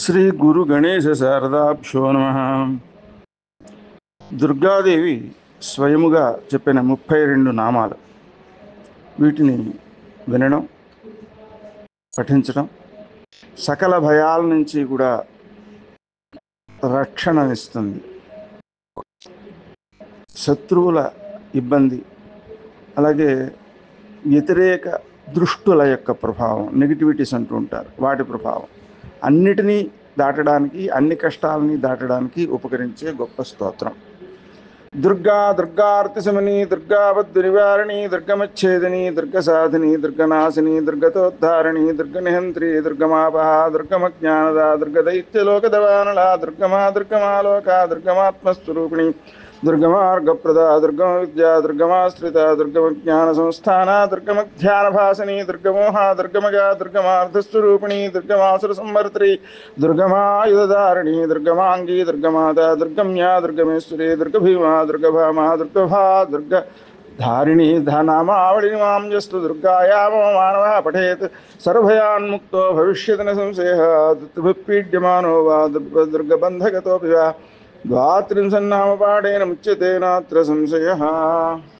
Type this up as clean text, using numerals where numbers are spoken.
శ్రీ గురు గణేశ శారదాభ్యో నమః. దుర్గాదేవి స్వయముగా చెప్పిన 32 నామాలు. వీటిని వినడం, పఠించడం సకల భయాల నుంచి కూడా రక్షణనిస్తుంది. శత్రువుల ఇబ్బంది, అలాగే వ్యతిరేక దృష్టుల యొక్క ప్రభావం, నెగిటివిటీస్ అంటూ ఉంటారు, వాటి ప్రభావం అన్నిటినీ దాటడానికి, అన్ని కష్టాలని దాటడానికి ఉపకరించే గొప్ప స్తోత్రం. దుర్గా దుర్గార్తిశమని, దుర్గావద్దు నివారణి, దుర్గమచ్ఛేదిని, దుర్గసాధిని, దుర్గనాశిని, దుర్గతోద్ధారణి, దుర్గనిహంత్రి, దుర్గమాపహ, దుర్గమజ్ఞానద, దుర్గదైత్యలోకదవానల, దుర్గమా దుర్గమాలోక, దుర్గమాత్మస్వరూపిణి, దుర్గమార్గప్రద, దుర్గమ విద్యా, దుర్గమాశ్రిత, దుర్గమజ్ఞాన సంస్థాన, దుర్గమధ్యానభాసని, దుర్గమోహ, దుర్గమగా, దుర్గమార్థస్వరూపిణి, దుర్గమాసుర సంవర్త్రి, దుర్గమాయుధారిణి, దుర్గమాంగి, దుర్గమాత, దుర్గమ్యా, దుర్గమేశ్వరి, దుర్గభీమా, దుర్గభామా, దుర్గభా, దుర్గధారిణి నామావళిని మాం యస్తు దుర్గాయామో మానవ పఠేత్ సర్వభయాన్ముక్తో భవిష్యతి న సంశయః. పీడ్యమానో వా దుర్గబంధగతోపి వా ద్వాత్రింశన్నామపాఠేన ముచ్యతే నాత్ర సంశయః.